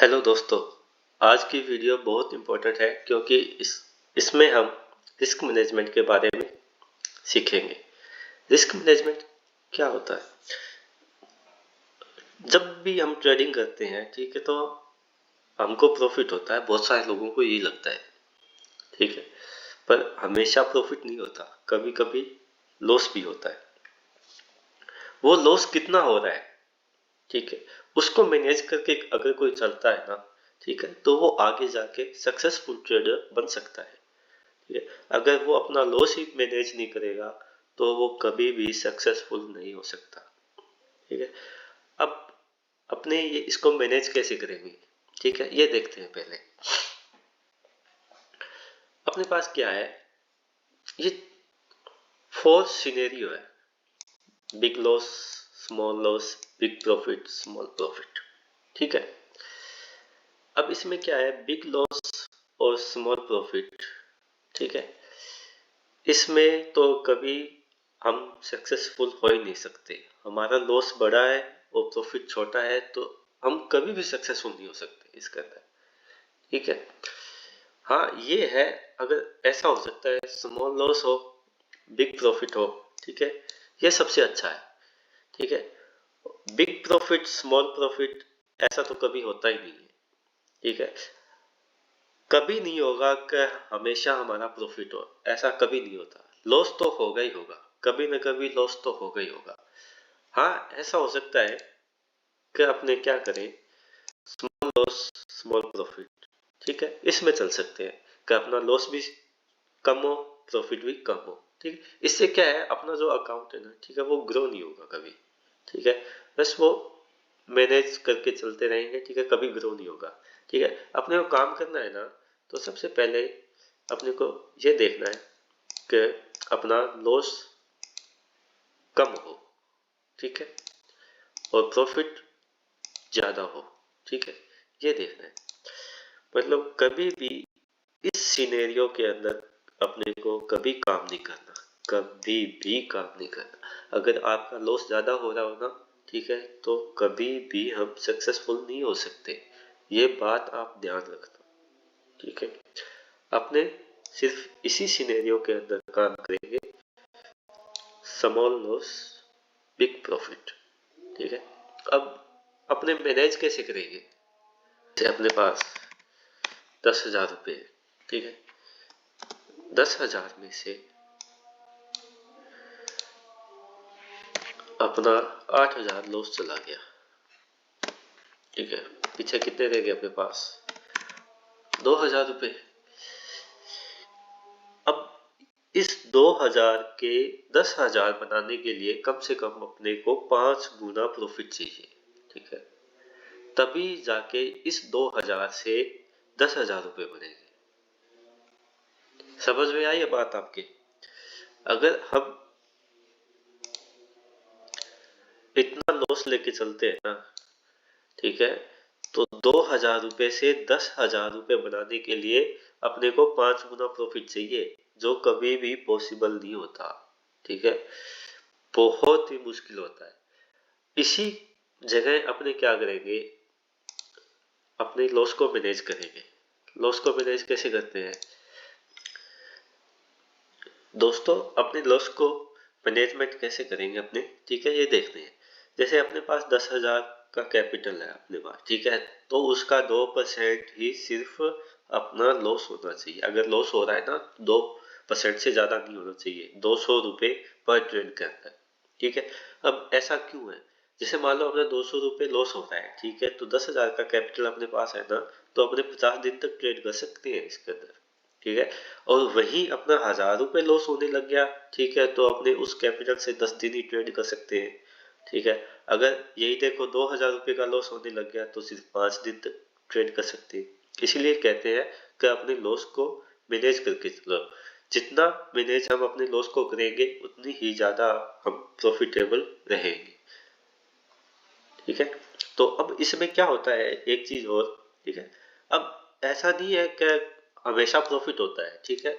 Hello दोस्तों, आज की वीडियो बहुत इम्पोर्टेंट है क्योंकि इसमें हम रिस्क मैनेजमेंट के बारे में सीखेंगे। रिस्क मैनेजमेंट क्या होता है? जब भी हम ट्रेडिंग करते हैं, ठीक है, तो हमको प्रॉफिट होता है। बहुत सारे लोगों को यही लगता है, ठीक है, पर हमेशा प्रॉफिट नहीं होता, कभी कभी लॉस भी होता है। वो लॉस कितना हो रहा है, ठीक है, उसको मैनेज करके अगर कोई चलता है ना, ठीक है, तो वो आगे जाके सक्सेसफुल ट्रेडर बन सकता है। ठीक है, अगर वो अपना लॉस ही मैनेज नहीं करेगा तो वो कभी भी सक्सेसफुल नहीं हो सकता। ठीक है, अब अपने ये इसको मैनेज कैसे करेंगे, ठीक है, ये देखते हैं। पहले अपने पास क्या है, ये 4 सिनेरियो है: big loss, small loss, big profit, small profit. ठीक है, अब इसमें क्या है, बिग लॉस और स्मॉल प्रॉफिट, ठीक है, इसमें तो कभी हम सक्सेसफुल हो ही नहीं सकते। हमारा लॉस बड़ा है और प्रॉफिट छोटा है तो हम कभी भी सक्सेसफुल नहीं हो सकते इसके अंदर। ठीक है, हाँ ये है, अगर ऐसा हो सकता है स्मॉल लॉस हो, बिग प्रॉफिट हो, ठीक है, ये सबसे अच्छा है। ठीक है, बिग प्रॉफिट, स्मॉल प्रॉफिट, ऐसा तो कभी होता ही नहीं है। ठीक है, कभी नहीं होगा कि हमेशा हमारा प्रॉफिट हो, ऐसा कभी नहीं होता। लॉस तो होगा ही होगा, कभी ना कभी लॉस तो होगा ही होगा। हाँ ऐसा हो सकता है कि अपने क्या करें, स्मॉल लॉस स्मॉल प्रॉफिट, ठीक है, इसमें चल सकते हैं कि अपना लॉस भी कम हो, प्रॉफिट भी कम हो। ठीक है, इससे क्या है, अपना जो अकाउंट है ना, ठीक है, वो ग्रो नहीं होगा कभी। ठीक है, बस वो मैनेज करके चलते रहेंगे, ठीक है, कभी ग्रो नहीं होगा। ठीक है, अपने को काम करना है ना, तो सबसे पहले अपने को ये देखना है कि अपना लॉस कम हो, ठीक है, और प्रॉफिट ज्यादा हो। ठीक है, ये देखना है। मतलब कभी भी इस सिनेरियो के अंदर अपने को कभी काम नहीं करना, कभी भी काम नहीं करना। अगर आपका लॉस ज्यादा हो रहा हो ना, ठीक है, तो कभी भी हम सक्सेसफुल नहीं हो सकते। ये बात आप ध्यान रखना। ठीक है, अपने सिर्फ इसी सिनेरियो के अंदर काम करेंगे, स्मॉल लॉस बिग प्रॉफिट। ठीक है, अब अपने मैनेज कैसे करेंगे? जैसे अपने पास 10,000 रुपये, ठीक है, 10,000 में से अपना 8,000 लॉस चला गया। ठीक है, पीछे कितने रह गए अपने पास? 2,000 रुपये। अब इस 2,000 के 10,000 बनाने के लिए कम से कम अपने को 5 गुना प्रॉफिट चाहिए। ठीक है, तभी जाके इस 2,000 से 10,000 रुपये बनेंगे। समझ में आई ये बात आपके? अगर हम इतना लॉस लेके चलते हैं ना, ठीक है, तो 2,000 रुपये से 10,000 रुपये बनाने के लिए अपने को 5 गुना प्रॉफिट चाहिए, जो कभी भी पॉसिबल नहीं होता। ठीक है, बहुत ही मुश्किल होता है। इसी जगह अपने क्या करेंगे, अपने लॉस को मैनेज करेंगे। लॉस को मैनेज कैसे करते हैं दोस्तों? अपने लॉस को मैनेजमेंट कैसे करेंगे अपने, ठीक है, ये देखते हैं। जैसे अपने पास 10,000 का कैपिटल है अपने पास, ठीक है, तो उसका 2% ही सिर्फ अपना लॉस होना चाहिए। अगर लॉस हो रहा है ना, 2% से ज्यादा नहीं होना चाहिए, 200 रुपये पर ट्रेड के अंदर। ठीक है, अब ऐसा क्यों है? जैसे मान लो अपना 200 रुपये लॉस होता है, ठीक है, तो 10,000 का कैपिटल अपने पास है ना, तो अपने 50 दिन तक ट्रेड कर सकते हैं इसके अंदर। ठीक है, और वही अपना 1,000 रुपये लॉस होने लग गया, ठीक है, तो अपने उस कैपिटल से 10 दिन ही ट्रेड कर सकते हैं। ठीक है, अगर यही देखो 2,000 रुपये का लॉस होने लग गया तो सिर्फ 5 दिन तक ट्रेड कर सकते हैं। इसीलिए कहते हैं कि अपने लॉस को मैनेज करके चलो। जितना मैनेज हम अपने लॉस को करेंगे उतनी ही ज्यादा हम प्रॉफिटेबल रहेंगे। ठीक है, तो अब इसमें क्या होता है, एक चीज और, ठीक है, अब ऐसा नहीं है कि हमेशा प्रॉफिट होता है। ठीक है,